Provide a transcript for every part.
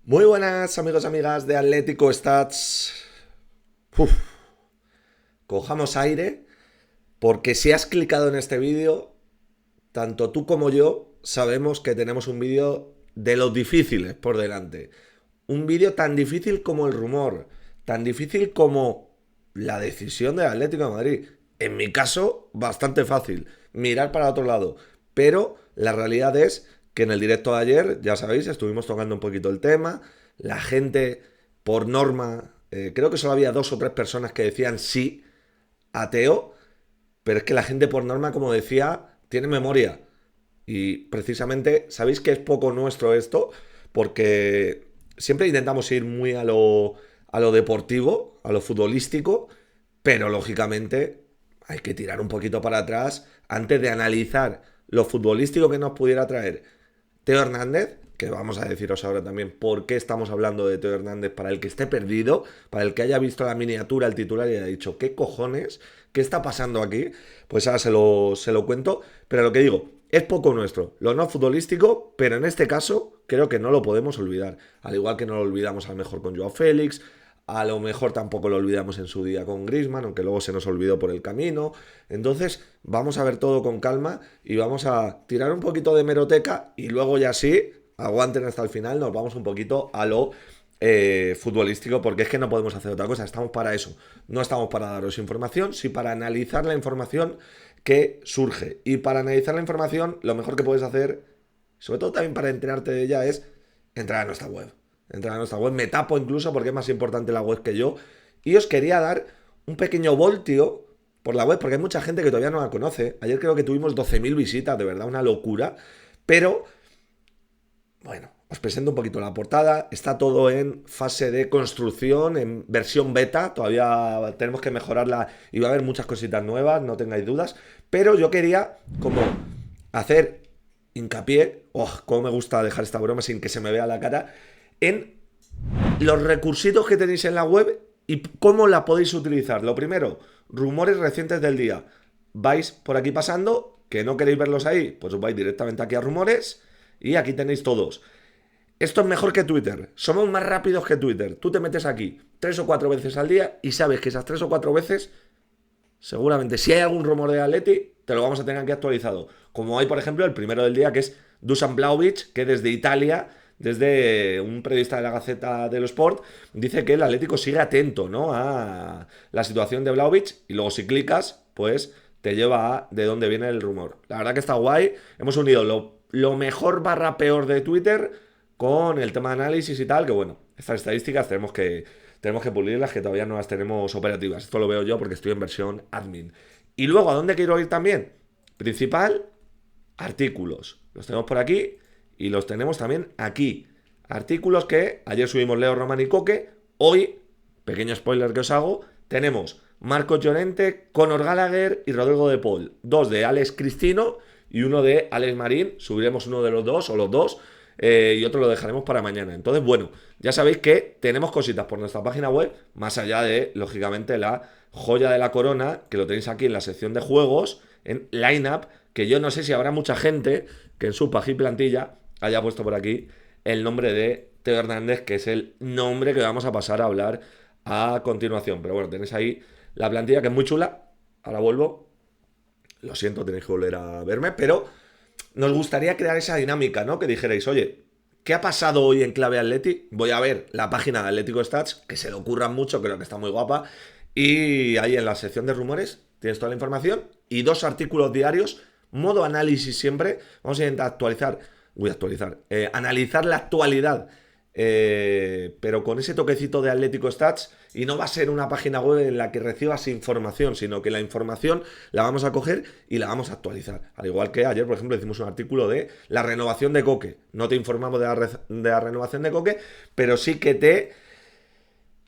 Muy buenas amigos y amigas de Atlético Stats. Uf, cojamos aire porque si has clicado en este vídeo, tanto tú como yo sabemos que tenemos un vídeo de los difíciles por delante. Un vídeo tan difícil como el rumor, tan difícil como la decisión del Atlético de Madrid. En mi caso, bastante fácil, mirar para otro lado. Pero la realidad es que en el directo de ayer, ya sabéis, estuvimos tocando un poquito el tema. La gente, por norma, creo que solo había dos o tres personas que decían sí, ateo, pero es que la gente por norma, como decía, tiene memoria. Y precisamente, ¿sabéis que es poco nuestro esto? Porque siempre intentamos ir muy a lo deportivo, a lo futbolístico, pero lógicamente hay que tirar un poquito para atrás antes de analizar lo futbolístico que nos pudiera traer Teo Hernández, que vamos a deciros ahora también por qué estamos hablando de Teo Hernández para el que esté perdido, para el que haya visto la miniatura, el titular y haya dicho, ¿qué cojones? ¿Qué está pasando aquí? Pues ahora se lo cuento, pero lo que digo, es poco nuestro, lo no futbolístico, pero en este caso creo que no lo podemos olvidar. Al igual que no lo olvidamos a lo mejor con Joao Félix, a lo mejor tampoco lo olvidamos en su día con Griezmann, aunque luego se nos olvidó por el camino. Entonces, vamos a ver todo con calma y vamos a tirar un poquito de hemeroteca y luego ya sí, aguanten hasta el final, nos vamos un poquito a lo futbolístico, porque es que no podemos hacer otra cosa, estamos para eso. No estamos para daros información, sino para analizar la información que surge. Y para analizar la información, lo mejor que puedes hacer, sobre todo también para enterarte de ella, es entrar a nuestra web. Entrar a nuestra web, me tapo incluso porque es más importante la web que yo. Y os quería dar un pequeño voltio por la web, porque hay mucha gente que todavía no la conoce. Ayer creo que tuvimos 12.000 visitas, de verdad, una locura. Pero, bueno, os presento un poquito la portada. Está todo en fase de construcción, en versión beta. Todavía tenemos que mejorarla y va a haber muchas cositas nuevas, no tengáis dudas. Pero yo quería como hacer hincapié, oh, cómo me gusta dejar esta broma sin que se me vea la cara, en los recursitos que tenéis en la web y cómo la podéis utilizar. Lo primero, rumores recientes del día. Vais por aquí pasando, que no queréis verlos ahí, pues os vais directamente aquí a rumores y aquí tenéis todos. Esto es mejor que Twitter. Somos más rápidos que Twitter. Tú te metes aquí 3 o 4 veces al día y sabes que esas 3 o 4 veces, seguramente, si hay algún rumor de Atleti, te lo vamos a tener aquí actualizado. Como hay, por ejemplo, el primero del día, que es Dusan Vlahovic, que desde Italia, desde un periodista de la Gaceta dello Sport, dice que el Atlético sigue atento, ¿no?, a la situación de Vlahovic. Y luego, si clicas, pues te lleva a de dónde viene el rumor. La verdad que está guay. Hemos unido lo mejor barra peor de Twitter con el tema de análisis y tal, que bueno, estas estadísticas tenemos que pulirlas, que todavía no las tenemos operativas. Esto lo veo yo porque estoy en versión admin. Y luego, ¿a dónde quiero ir también? Principal, artículos. Los tenemos por aquí y los tenemos también aquí. Artículos que ayer subimos Leo Román y Coque. Hoy, pequeño spoiler que os hago, tenemos Marcos Llorente, Conor Gallagher y Rodrigo de Paul. Dos de Alex Cristino y uno de Alex Marín. Subiremos uno de los dos o los dos. Y otro lo dejaremos para mañana. Entonces, bueno, ya sabéis que tenemos cositas por nuestra página web, más allá de, lógicamente, la joya de la corona, que lo tenéis aquí en la sección de juegos, en Lineup, que yo no sé si habrá mucha gente que en su página y plantilla haya puesto por aquí el nombre de Teo Hernández, que es el nombre que vamos a pasar a hablar a continuación. Pero bueno, tenéis ahí la plantilla, que es muy chula. Ahora vuelvo. Lo siento, tenéis que volver a verme, pero nos gustaría crear esa dinámica, ¿no? Que dijerais, oye, ¿qué ha pasado hoy en Clave Atleti? Voy a ver la página de Atlético Stats, que se le ocurran mucho, creo que está muy guapa. Y ahí en la sección de rumores tienes toda la información y dos artículos diarios, modo análisis siempre. Vamos a intentar analizar la actualidad, pero con ese toquecito de Atlético Stats. Y no va a ser una página web en la que recibas información, sino que la información la vamos a coger y la vamos a actualizar. Al igual que ayer, por ejemplo, hicimos un artículo de la renovación de Coque. No te informamos de la renovación de Coque, pero sí que te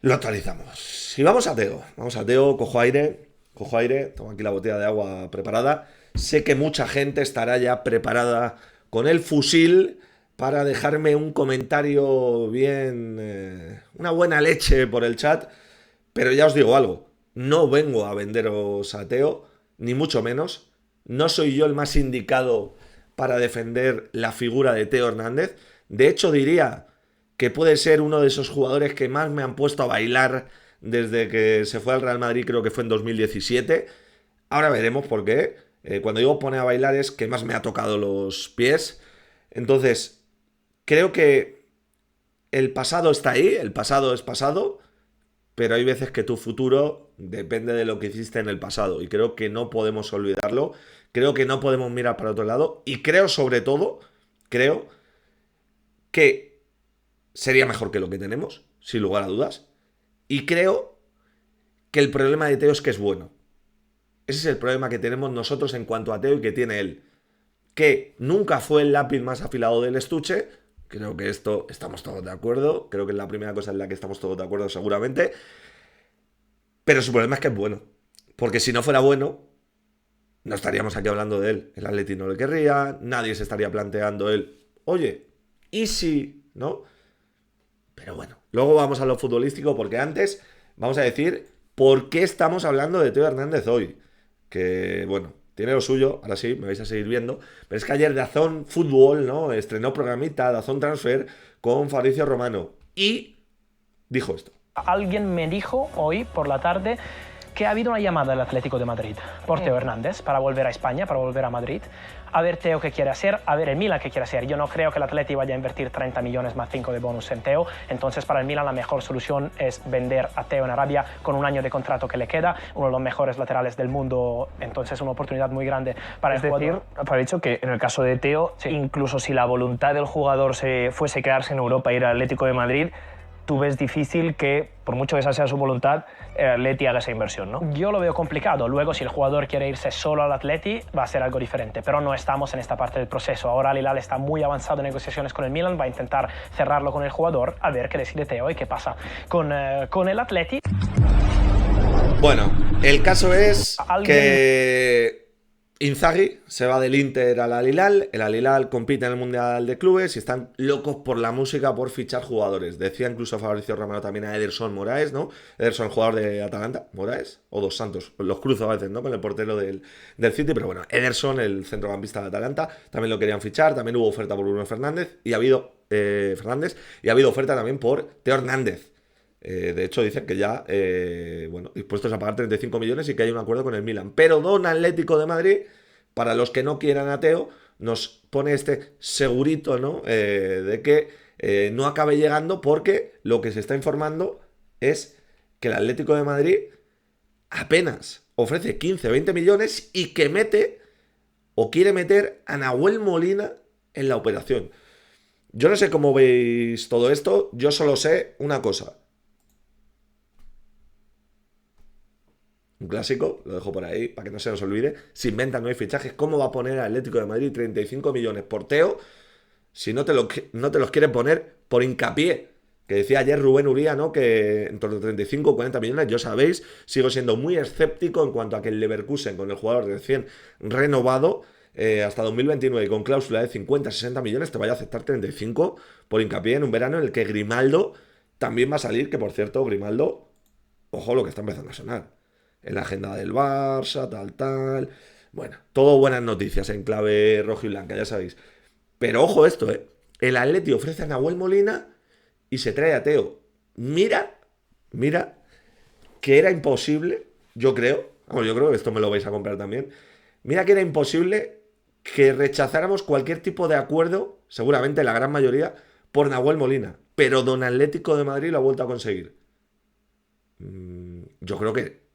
lo actualizamos. Y vamos a Teo, cojo aire, tengo aquí la botella de agua preparada. Sé que mucha gente estará ya preparada con el fusil para dejarme un comentario bien, una buena leche por el chat, pero ya os digo algo, no vengo a venderos a Teo, ni mucho menos, no soy yo el más indicado para defender la figura de Teo Hernández, de hecho diría que puede ser uno de esos jugadores que más me han puesto a bailar desde que se fue al Real Madrid, creo que fue en 2017. Ahora veremos por qué. Cuando digo pone a bailar es que más me ha tocado los pies. Entonces, creo que el pasado está ahí, el pasado es pasado, pero hay veces que tu futuro depende de lo que hiciste en el pasado y creo que no podemos olvidarlo, creo que no podemos mirar para otro lado y creo sobre todo, creo que sería mejor que lo que tenemos, sin lugar a dudas, y creo que el problema de Teo es que es bueno. Ese es el problema que tenemos nosotros en cuanto a Teo y que tiene él, que nunca fue el lápiz más afilado del estuche. Creo que esto estamos todos de acuerdo. Creo que es la primera cosa en la que estamos todos de acuerdo seguramente. Pero su problema es que es bueno. Porque si no fuera bueno, no estaríamos aquí hablando de él. El Atleti no le querría, nadie se estaría planteando él. Oye, ¿y si? ¿No? Pero bueno, luego vamos a lo futbolístico porque antes vamos a decir por qué estamos hablando de Teo Hernández hoy. Que bueno, tiene lo suyo, ahora sí, me vais a seguir viendo. Pero es que ayer DAZN Fútbol, ¿no? Estrenó programita DAZN Transfer con Fabricio Romano. Y dijo esto. Alguien me dijo hoy por la tarde que ha habido una llamada del Atlético de Madrid por Teo Hernández para volver a España, para volver a Madrid, a ver Teo qué quiere hacer, a ver el Milan qué quiere hacer. Yo no creo que el Atleti vaya a invertir 30 millones más 5 de bonus en Teo, entonces para el Milan la mejor solución es vender a Teo en Arabia con un año de contrato que le queda, uno de los mejores laterales del mundo, entonces una oportunidad muy grande para el jugador. Es decir, para dicho que en el caso de Teo, sí, incluso si la voluntad del jugador fuese quedarse en Europa e ir al Atlético de Madrid, tú ves difícil que, por mucho que esa sea su voluntad, el Atleti haga esa inversión, ¿no? Yo lo veo complicado. Luego, si el jugador quiere irse solo al Atleti, va a ser algo diferente. Pero no estamos en esta parte del proceso. Ahora Al Hilal está muy avanzado en negociaciones con el Milan. Va a intentar cerrarlo con el jugador, a ver qué decide Teo y qué pasa con el Atleti. Bueno, el caso es que Inzaghi se va del Inter al Al Hilal. El Al Hilal compite en el Mundial de Clubes y están locos por la música, por fichar jugadores. Decía incluso Fabricio Romano también a Ederson Moraes, ¿no? Ederson, jugador de Atalanta, Moraes, o Dos Santos, los cruzo a veces, ¿no? Con el portero del City, pero bueno, Ederson, el centrocampista de Atalanta, también lo querían fichar. También hubo oferta por Bruno Fernández y ha habido oferta también por Teo Hernández. De hecho, dicen que ya, dispuestos a pagar 35 millones y que hay un acuerdo con el Milan. Pero Don Atlético de Madrid, para los que no quieran a Teo, nos pone este segurito, ¿no? De que no acabe llegando, porque lo que se está informando es que el Atlético de Madrid apenas ofrece 15-20 millones y que mete o quiere meter a Nahuel Molina en la operación. Yo no sé cómo veis todo esto, yo solo sé una cosa. Un clásico, lo dejo por ahí para que no se nos olvide. Sin venta no hay fichajes. ¿Cómo va a poner el Atlético de Madrid 35 millones por Teo si no te los quiere poner por hincapié? Que decía ayer Rubén Uría, ¿no? Que en torno a 35 o 40 millones, yo sabéis, sigo siendo muy escéptico en cuanto a que el Leverkusen, con el jugador recién renovado hasta 2029 y con cláusula de 50-60 millones, te vaya a aceptar 35 por hincapié en un verano en el que Grimaldo también va a salir, que por cierto, Grimaldo, ojo lo que está empezando a sonar. En la agenda del Barça, tal. Bueno, todo buenas noticias en clave rojo y blanca, ya sabéis. Pero ojo esto, el Atleti ofrece a Nahuel Molina y se trae a Teo. Mira, que era imposible, yo creo que esto me lo vais a comprar también. Mira que era imposible que rechazáramos cualquier tipo de acuerdo, seguramente la gran mayoría, por Nahuel Molina. Pero Don Atlético de Madrid lo ha vuelto a conseguir. Yo creo que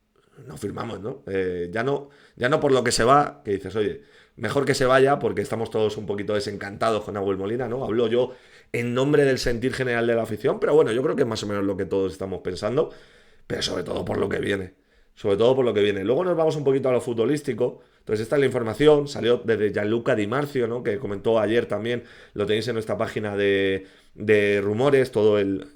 no firmamos, ¿no? Ya no por lo que se va, que dices, oye, mejor que se vaya porque estamos todos un poquito desencantados con Nahuel Molina, ¿no? Hablo yo en nombre del sentir general de la afición, pero bueno, yo creo que es más o menos lo que todos estamos pensando, pero sobre todo por lo que viene. Luego nos vamos un poquito a lo futbolístico. Entonces esta es la información, salió desde Gianluca Di Marzio, ¿no? Que comentó ayer también, lo tenéis en nuestra página de rumores,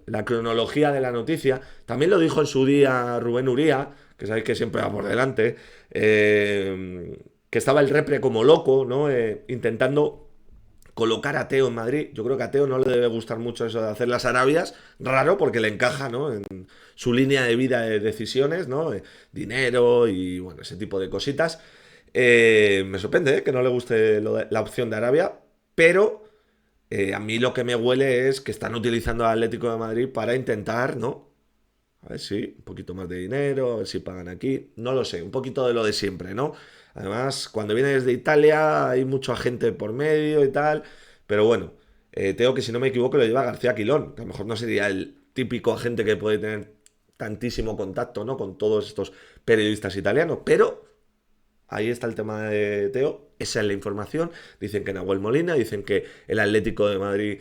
la cronología de la noticia. También lo dijo en su día Rubén Uría, que sabéis que siempre va por delante, que estaba el repre como loco, ¿no? Intentando colocar a Teo en Madrid. Yo creo que a Teo no le debe gustar mucho eso de hacer las Arabias, raro porque le encaja, ¿no? En su línea de vida de decisiones, ¿no? Dinero y bueno, ese tipo de cositas. Me sorprende que no le guste la opción de Arabia, pero A mí lo que me huele es que están utilizando al Atlético de Madrid para intentar, ¿no? A ver si un poquito más de dinero, a ver si pagan aquí. No lo sé, un poquito de lo de siempre, ¿no? Además, cuando viene desde Italia hay mucho agente por medio y tal. Pero bueno, Teo, que si no me equivoco, lo lleva García Quilón, que a lo mejor no sería el típico agente que puede tener tantísimo contacto, ¿no? Con todos estos periodistas italianos. Pero ahí está el tema de Teo, esa es la información. Dicen que Nahuel Molina, dicen que el Atlético de Madrid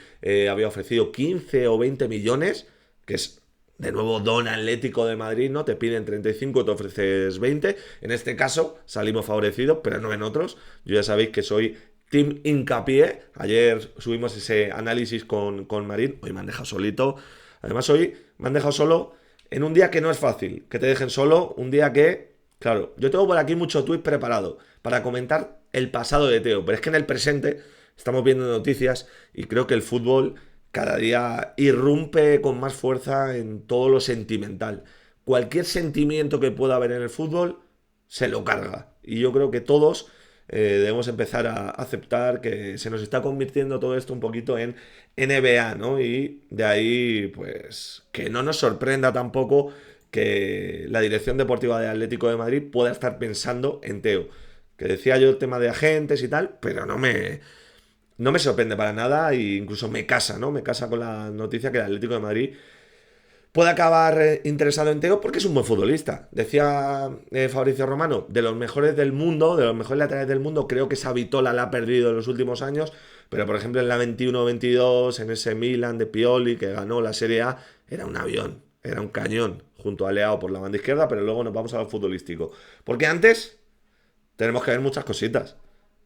había ofrecido 15 o 20 millones, que es de nuevo don Atlético de Madrid, ¿no? Te piden 35, te ofreces 20. En este caso salimos favorecidos, pero no en otros. Yo ya sabéis que soy Team Hincapié. Ayer subimos ese análisis con Marín, hoy me han dejado solito. Además hoy me han dejado solo en un día que no es fácil, que te dejen solo, un día que... Claro, yo tengo por aquí mucho tuit preparado para comentar el pasado de Teo, pero es que en el presente estamos viendo noticias y creo que el fútbol cada día irrumpe con más fuerza en todo lo sentimental. Cualquier sentimiento que pueda haber en el fútbol se lo carga. Y yo creo que todos debemos empezar a aceptar que se nos está convirtiendo todo esto un poquito en NBA, ¿no? Y de ahí, pues, que no nos sorprenda tampoco que la dirección deportiva de Atlético de Madrid pueda estar pensando en Teo. Que decía yo el tema de agentes y tal, pero no me sorprende para nada e incluso me casa, ¿no? Me casa con la noticia que el Atlético de Madrid puede acabar interesado en Teo porque es un buen futbolista. Decía Fabrizio Romano, de los mejores del mundo, de los mejores laterales del mundo, creo que esa Vitola la ha perdido en los últimos años, pero por ejemplo en la 21-22, en ese Milan de Pioli que ganó la Serie A, era un avión, era un cañón, junto a Leao por la banda izquierda, pero luego nos vamos a lo futbolístico. Porque antes tenemos que ver muchas cositas.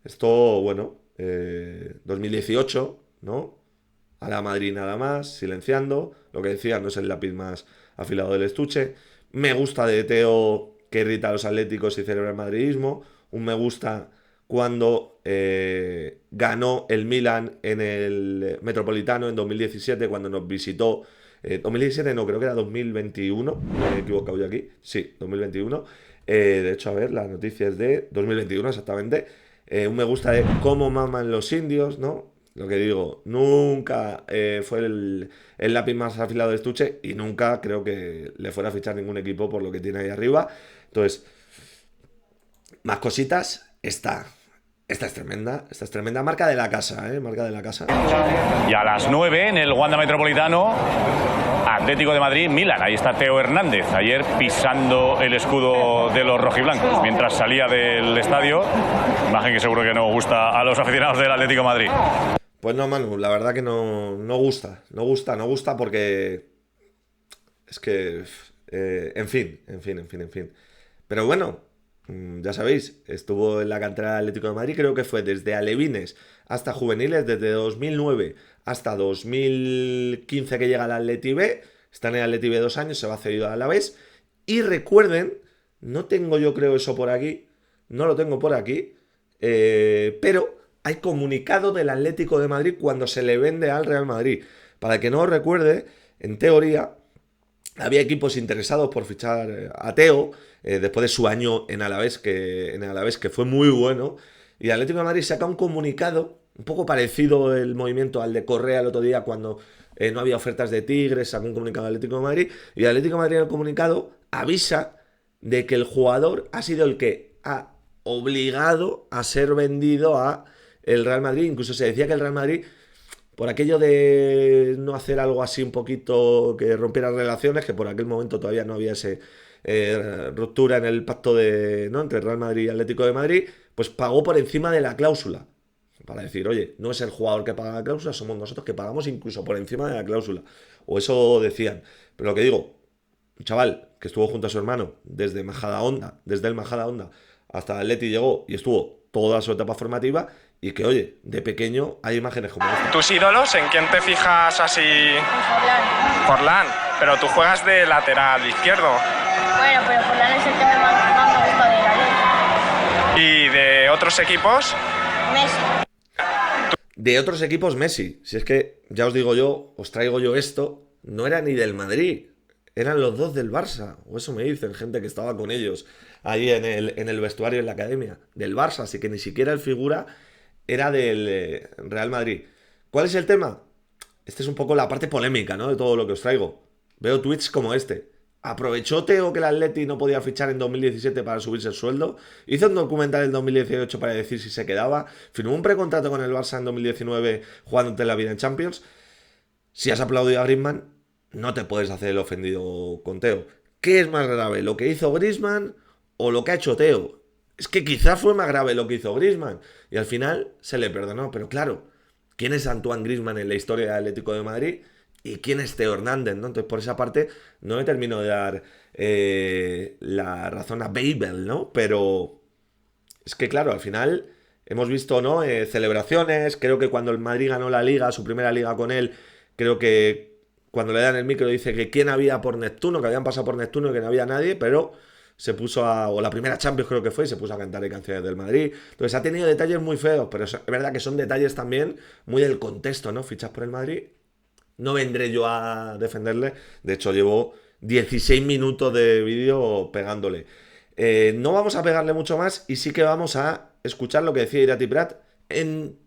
Esto, bueno, 2018, ¿no? A la Madrid nada más, silenciando. Lo que decía, no es el lápiz más afilado del estuche. Me gusta de Teo que irrita a los atléticos y celebra el madridismo. Un me gusta cuando ganó el Milan en el Metropolitano en 2017, cuando nos visitó. 2017 no, creo que era 2021. Me he equivocado yo aquí. Sí, 2021. De hecho, a ver, la noticia es de 2021 exactamente. Un me gusta de cómo maman los indios, ¿no? Lo que digo, nunca fue el lápiz más afilado de estuche y nunca creo que le fuera a fichar ningún equipo por lo que tiene ahí arriba. Entonces, más cositas, esta es tremenda, marca de la casa, marca de la casa. Y a las 9 en el Wanda Metropolitano, Atlético de Madrid, Milan. Ahí está Teo Hernández, ayer pisando el escudo de los rojiblancos mientras salía del estadio. Imagen que seguro que no gusta a los aficionados del Atlético de Madrid. Pues no, Manu, la verdad que no gusta porque es que, en fin. Pero bueno, ya sabéis, estuvo en la cantera del Atlético de Madrid, creo que fue desde alevines hasta juveniles, desde 2009 hasta 2015 que llega al Atleti B, está en el Atleti B 2 años, se va cedido al Alavés. Y recuerden, no tengo yo creo eso por aquí, no lo tengo por aquí, pero hay comunicado del Atlético de Madrid cuando se le vende al Real Madrid. Para que no os recuerde, en teoría había equipos interesados por fichar a Teo después de su año en Alavés, que fue muy bueno. Y el Atlético de Madrid saca un comunicado, un poco parecido el movimiento al de Correa el otro día cuando no había ofertas de Tigres, sacó un comunicado al Atlético de Madrid. Y el Atlético de Madrid en el comunicado avisa de que el jugador ha sido el que ha obligado a ser vendido a el Real Madrid. Incluso se decía que el Real Madrid, por aquello de no hacer algo así un poquito que rompiera relaciones, que por aquel momento todavía no había ese ruptura en el pacto ¿no? entre Real Madrid y Atlético de Madrid, pues pagó por encima de la cláusula. Para decir, oye, no es el jugador que paga la cláusula, somos nosotros que pagamos incluso por encima de la cláusula. O eso decían. Pero lo que digo, un chaval que estuvo junto a su hermano desde el Majadahonda hasta el Atleti llegó y estuvo toda su etapa formativa. Y que, oye, de pequeño hay imágenes como esta. ¿Tus ídolos en quién te fijas así? Forlán. Pero tú juegas de lateral izquierdo. Bueno, pero Forlán es el que más me gusta de la liga. ¿Y de otros equipos? Messi. De otros equipos, Messi. Si es que, ya os digo yo, os traigo yo esto, no era ni del Madrid. Eran los dos del Barça. O eso me dicen gente que estaba con ellos ahí en el vestuario, en la academia. Del Barça, así que ni siquiera el figura era del Real Madrid. ¿Cuál es el tema? Esta es un poco la parte polémica, ¿no? De todo lo que os traigo. Veo tweets como este. Aprovechó Teo que el Atleti no podía fichar en 2017 para subirse el sueldo. Hizo un documental en 2018 para decir si se quedaba. Firmó un precontrato con el Barça en 2019 jugándote la vida en Champions. Si has aplaudido a Griezmann, no te puedes hacer el ofendido con Teo. ¿Qué es más grave? ¿Lo que hizo Griezmann o lo que ha hecho Teo? Es que quizás fue más grave lo que hizo Griezmann. Y al final se le perdonó. Pero claro, ¿quién es Antoine Griezmann en la historia del Atlético de Madrid? ¿Y quién es Teo Hernández? ¿No? Entonces, por esa parte, no me termino de dar la razón a Babel, ¿no? Pero es que, claro, al final hemos visto, ¿no? Celebraciones. Creo que cuando el Madrid ganó la Liga, su primera Liga con él, creo que cuando le dan el micro dice que quién había por Neptuno, que habían pasado por Neptuno y que no había nadie, pero se puso a... o la primera Champions creo que fue, y se puso a cantar canciones del Madrid. Entonces ha tenido detalles muy feos, pero es verdad que son detalles también muy del contexto, ¿no? Fichas por el Madrid. No vendré yo a defenderle. De hecho, llevo 16 minutos de vídeo pegándole. No vamos a pegarle mucho más y sí que vamos a escuchar lo que decía Irati Prat en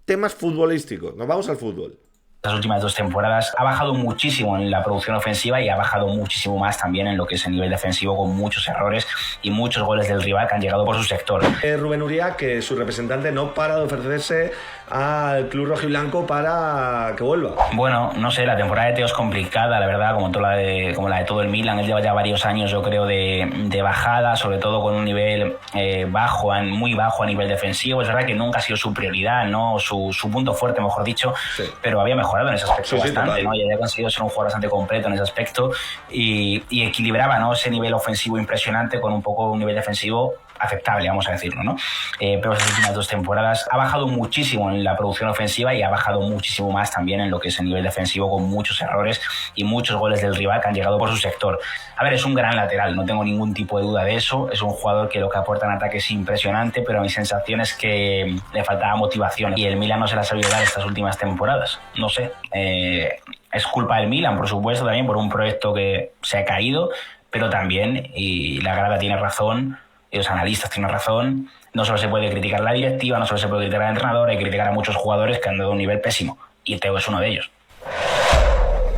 temas futbolísticos. Nos vamos al fútbol. Las últimas 2 temporadas ha bajado muchísimo en la producción ofensiva y ha bajado muchísimo más también en lo que es el nivel defensivo, con muchos errores y muchos goles del rival que han llegado por su sector. Rubén Uría, que su representante no para de ofrecerse al club rojiblanco para que vuelva. Bueno, no sé, la temporada de Teo es complicada, la verdad, como la de todo el Milan. Él lleva ya varios años, yo creo, de bajada, sobre todo con un nivel muy bajo a nivel defensivo. Es verdad que nunca ha sido su prioridad, ¿no? Su punto fuerte, mejor dicho, sí. Pero había mejorado en ese aspecto bastante, ¿no? Y había conseguido ser un jugador bastante completo en ese aspecto y equilibraba, ¿no? Ese nivel ofensivo impresionante con un nivel defensivo aceptable, vamos a decirlo, ¿no? Pero esas últimas 2 temporadas ha bajado muchísimo en la producción ofensiva y ha bajado muchísimo más también en lo que es el nivel defensivo, con muchos errores y muchos goles del rival que han llegado por su sector. A ver, es un gran lateral, no tengo ningún tipo de duda de eso. Es un jugador que lo que aporta en ataque es impresionante, pero mi sensación es que le faltaba motivación y el Milan no se la ha sabido dar estas últimas temporadas. No sé, es culpa del Milan, por supuesto, también por un proyecto que se ha caído, pero también, y la grada tiene razón, y los analistas tienen razón, no solo se puede criticar a la directiva, no solo se puede criticar al entrenador, hay que criticar a muchos jugadores que han dado un nivel pésimo, y Teo es uno de ellos.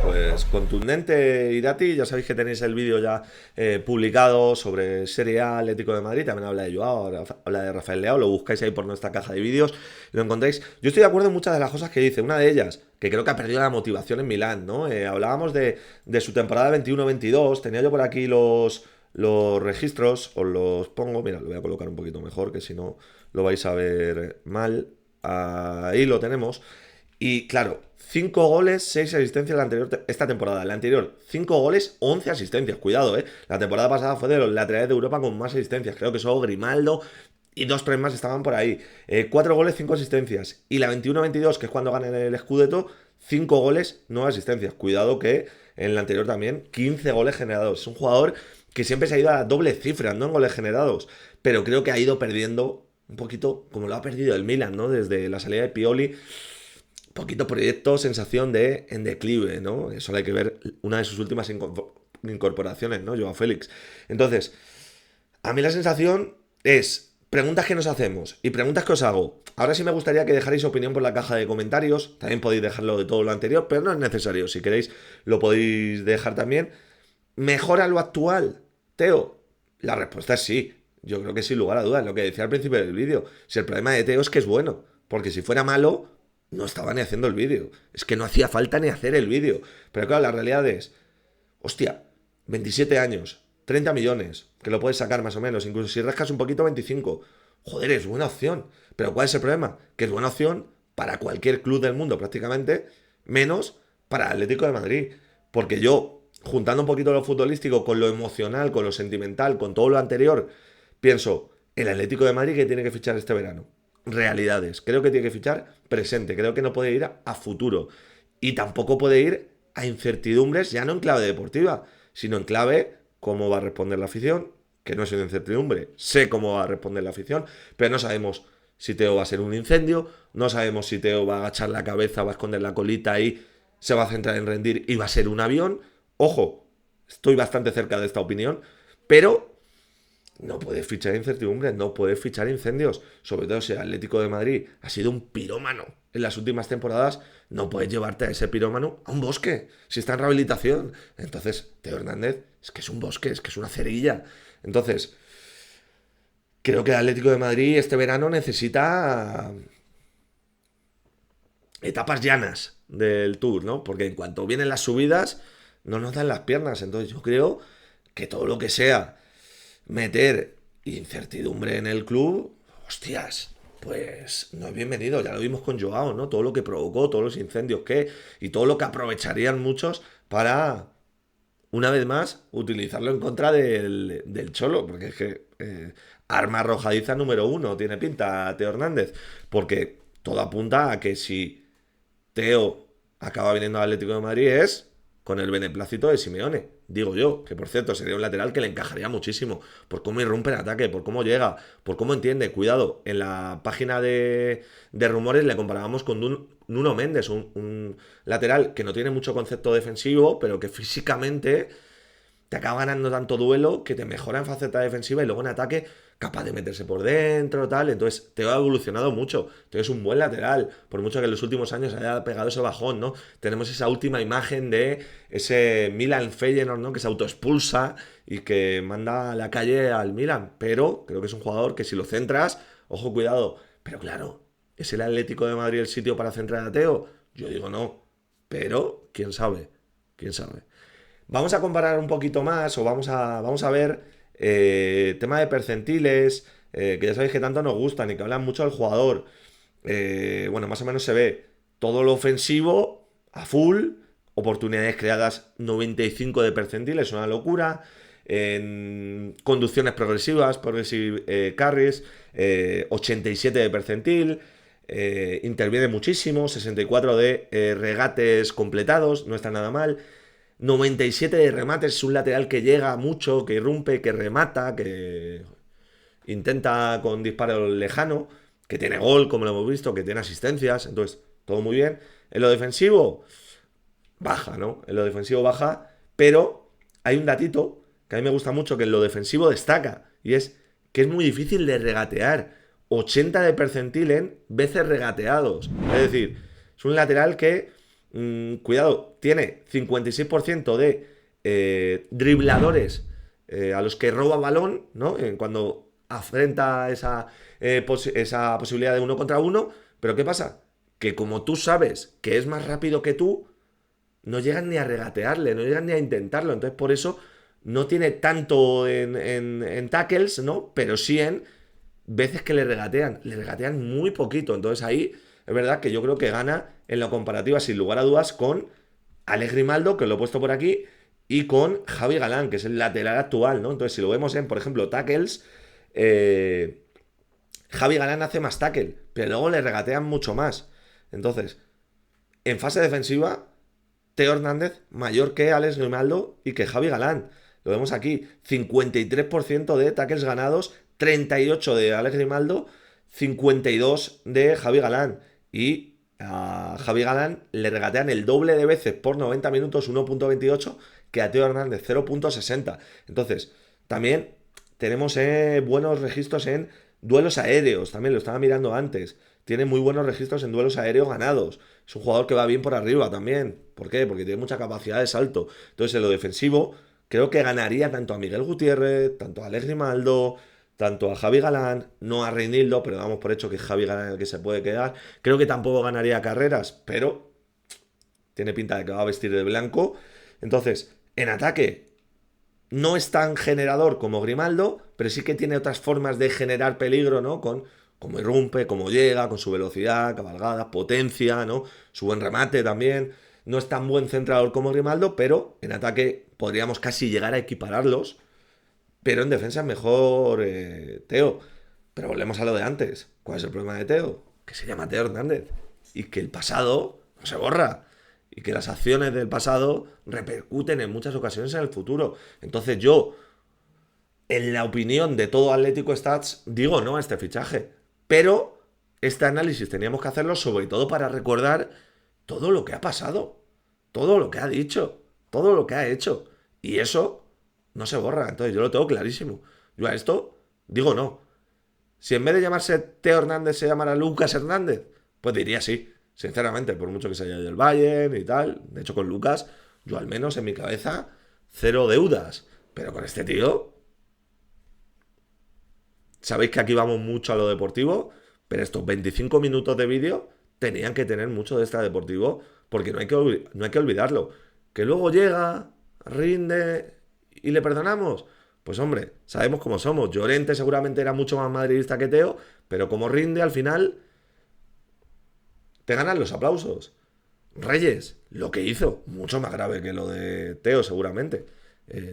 Pues contundente, Irati. Ya sabéis que tenéis el vídeo ya publicado sobre Serie A, Atlético de Madrid. También habla de Joao, habla de Rafael Leao. Lo buscáis ahí por nuestra caja de vídeos y lo encontráis. Yo estoy de acuerdo en muchas de las cosas que dice. Una de ellas, que creo que ha perdido la motivación en Milán, ¿no? Hablábamos de su temporada 21-22. Tenía yo por aquí los registros. Os los pongo. Mira, lo voy a colocar un poquito mejor, que si no lo vais a ver mal. Ahí lo tenemos. Y claro, 5 goles, 6 asistencias esta temporada. La anterior, 5 goles, 11 asistencias. Cuidado, La temporada pasada fue de los laterales de Europa con más asistencias. Creo que solo Grimaldo y 2-3 más estaban por ahí. 4 goles, 5 asistencias. Y la 21-22, que es cuando ganan el Scudetto, 5 goles, 9 asistencias. Cuidado que en la anterior también, 15 goles generados. Es un jugador que siempre se ha ido a doble cifra, ¿no? En goles generados. Pero creo que ha ido perdiendo un poquito, como lo ha perdido el Milan, ¿no? Desde la salida de Pioli. Poquito proyecto, sensación de en declive, ¿no? Eso hay que ver una de sus últimas incorporaciones, ¿no? Joao Félix. Entonces, a mí la sensación es preguntas que nos hacemos y preguntas que os hago. Ahora sí me gustaría que dejarais opinión por la caja de comentarios. También podéis dejarlo de todo lo anterior, pero no es necesario. Si queréis, lo podéis dejar también. ¿Mejora lo actual, Teo? La respuesta es sí. Yo creo que sin lugar a dudas, lo que decía al principio del vídeo. Si el problema de Teo es que es bueno, porque si fuera malo, no estaba ni haciendo el vídeo. Es que no hacía falta ni hacer el vídeo. Pero claro, la realidad es, hostia, 27 años, 30 millones, que lo puedes sacar más o menos, incluso si rascas un poquito, 25. Joder, es buena opción. Pero ¿cuál es el problema? Que es buena opción para cualquier club del mundo prácticamente, menos para el Atlético de Madrid. Porque yo, juntando un poquito lo futbolístico con lo emocional, con lo sentimental, con todo lo anterior, pienso, el Atlético de Madrid que tiene que fichar este verano. Realidades. Creo que tiene que fichar presente. Creo que no puede ir a futuro. Y tampoco puede ir a incertidumbres, ya no en clave deportiva, sino en clave cómo va a responder la afición, que no es una incertidumbre. Sé cómo va a responder la afición, pero no sabemos si Teo va a ser un incendio, no sabemos si Teo va a agachar la cabeza, va a esconder la colita y se va a centrar en rendir y va a ser un avión. Ojo, estoy bastante cerca de esta opinión, pero no puedes fichar incertidumbre, no puedes fichar incendios. Sobre todo si el Atlético de Madrid ha sido un pirómano en las últimas temporadas, no puedes llevarte a ese pirómano a un bosque, si está en rehabilitación. Entonces, Teo Hernández es que es un bosque, es que es una cerilla. Entonces, creo que el Atlético de Madrid este verano necesita etapas llanas del Tour, ¿no? Porque en cuanto vienen las subidas, no nos dan las piernas. Entonces yo creo que todo lo que sea meter incertidumbre en el club, hostias, pues no es bienvenido. Ya lo vimos con Joao, ¿no? Todo lo que provocó, todos los incendios que, y todo lo que aprovecharían muchos para, una vez más, utilizarlo en contra del Cholo. Porque es que arma arrojadiza número 1 tiene pinta Teo Hernández. Porque todo apunta a que si Teo acaba viniendo al Atlético de Madrid es con el beneplácito de Simeone, digo yo, que por cierto sería un lateral que le encajaría muchísimo, por cómo irrumpe en ataque, por cómo llega, por cómo entiende. Cuidado, en la página de rumores le comparábamos con Nuno Méndez, un lateral que no tiene mucho concepto defensivo, pero que físicamente te acaba ganando tanto duelo que te mejora en faceta defensiva y luego en ataque capaz de meterse por dentro, tal. Entonces, Teo ha evolucionado mucho. Teo es un buen lateral, por mucho que en los últimos años haya pegado ese bajón, ¿no? Tenemos esa última imagen de ese Milan Feyenoord, ¿no? Que se autoexpulsa y que manda a la calle al Milan. Pero creo que es un jugador que si lo centras, ojo, cuidado. Pero claro, ¿es el Atlético de Madrid el sitio para centrar a Teo? Yo digo no. Pero, quién sabe, quién sabe. Vamos a comparar un poquito más, o vamos a ver tema de percentiles, que ya sabéis que tanto nos gustan y que hablan mucho del jugador. Bueno, más o menos se ve todo lo ofensivo a full, oportunidades creadas 95 de percentiles, una locura. En conducciones progresivas, progressive carries, 87 de percentil. Interviene muchísimo, 64 de regates completados, no está nada mal. 97 de remates, es un lateral que llega mucho, que irrumpe, que remata, que intenta con disparo lejano, que tiene gol, como lo hemos visto, que tiene asistencias, entonces todo muy bien. En lo defensivo, baja, ¿no? En lo defensivo baja, pero hay un datito que a mí me gusta mucho, que en lo defensivo destaca, y es que es muy difícil de regatear. 80 de percentil en veces regateados. Es decir, es un lateral que cuidado, tiene 56% de dribladores a los que roba balón, ¿no? Cuando afrenta esa posibilidad de 1 contra 1. Pero ¿qué pasa? Que como tú sabes que es más rápido que tú, no llegan ni a regatearle, no llegan ni a intentarlo. Entonces por eso no tiene tanto en tackles, ¿no? Pero sí en veces que le regatean muy poquito. Entonces ahí es verdad que yo creo que gana en la comparativa, sin lugar a dudas, con Alex Grimaldo, que lo he puesto por aquí, y con Javi Galán, que es el lateral actual, ¿no? Entonces, si lo vemos en, por ejemplo, tackles, Javi Galán hace más tackle, pero luego le regatean mucho más. Entonces, en fase defensiva, Teo Hernández mayor que Alex Grimaldo y que Javi Galán. Lo vemos aquí, 53% de tackles ganados, 38 de Alex Grimaldo, 52 de Javi Galán. Y a Javi Galán le regatean el doble de veces por 90 minutos, 1.28, que a Teo Hernández, 0.60. Entonces, también tenemos buenos registros en duelos aéreos, también lo estaba mirando antes. Tiene muy buenos registros en duelos aéreos ganados. Es un jugador que va bien por arriba también. ¿Por qué? Porque tiene mucha capacidad de salto. Entonces, en lo defensivo, creo que ganaría tanto a Miguel Gutiérrez, tanto a Alex Grimaldo, tanto a Javi Galán, no a Reinildo, pero damos por hecho que Javi Galán es el que se puede quedar. Creo que tampoco ganaría carreras, pero tiene pinta de que va a vestir de blanco. Entonces, en ataque, no es tan generador como Grimaldo, pero sí que tiene otras formas de generar peligro, ¿no? Con cómo irrumpe, cómo llega, con su velocidad, cabalgada, potencia, ¿no? Su buen remate también. No es tan buen centrador como Grimaldo, pero en ataque podríamos casi llegar a equipararlos. Pero en defensa es mejor Teo. Pero volvemos a lo de antes. ¿Cuál es el problema de Teo? Que se llama Teo Hernández. Y que el pasado no se borra. Y que las acciones del pasado repercuten en muchas ocasiones en el futuro. Entonces yo, en la opinión de todo Atlético Stats, digo no a este fichaje. Pero este análisis teníamos que hacerlo sobre todo para recordar todo lo que ha pasado. Todo lo que ha dicho. Todo lo que ha hecho. Y eso no se borra. Entonces yo lo tengo clarísimo. Yo a esto digo no. Si en vez de llamarse Teo Hernández se llamara Lucas Hernández, pues diría sí, sinceramente, por mucho que se haya ido del Bayern y tal. De hecho, con Lucas, yo al menos en mi cabeza, cero deudas. Pero con este tío... Sabéis que aquí vamos mucho a lo deportivo, pero estos 25 minutos de vídeo tenían que tener mucho de extradeportivo, porque no hay que olvidarlo. Que luego llega, rinde y le perdonamos. Pues hombre, sabemos cómo somos. Llorente seguramente era mucho más madridista que Teo, pero como rinde al final, te ganan los aplausos. Reyes, lo que hizo, mucho más grave que lo de Teo seguramente.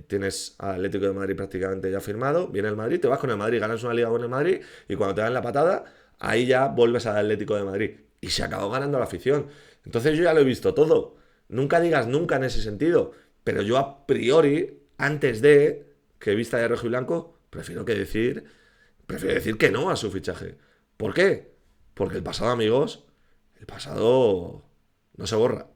Tienes al Atlético de Madrid prácticamente ya firmado, viene el Madrid, te vas con el Madrid, ganas una liga con el Madrid y cuando te dan la patada, ahí ya vuelves al Atlético de Madrid. Y se acabó ganando la afición. Entonces yo ya lo he visto todo. Nunca digas nunca en ese sentido, pero yo a priori, antes de que vista de rojo y blanco, prefiero decir que no a su fichaje. ¿Por qué? Porque el pasado, amigos, el pasado no se borra.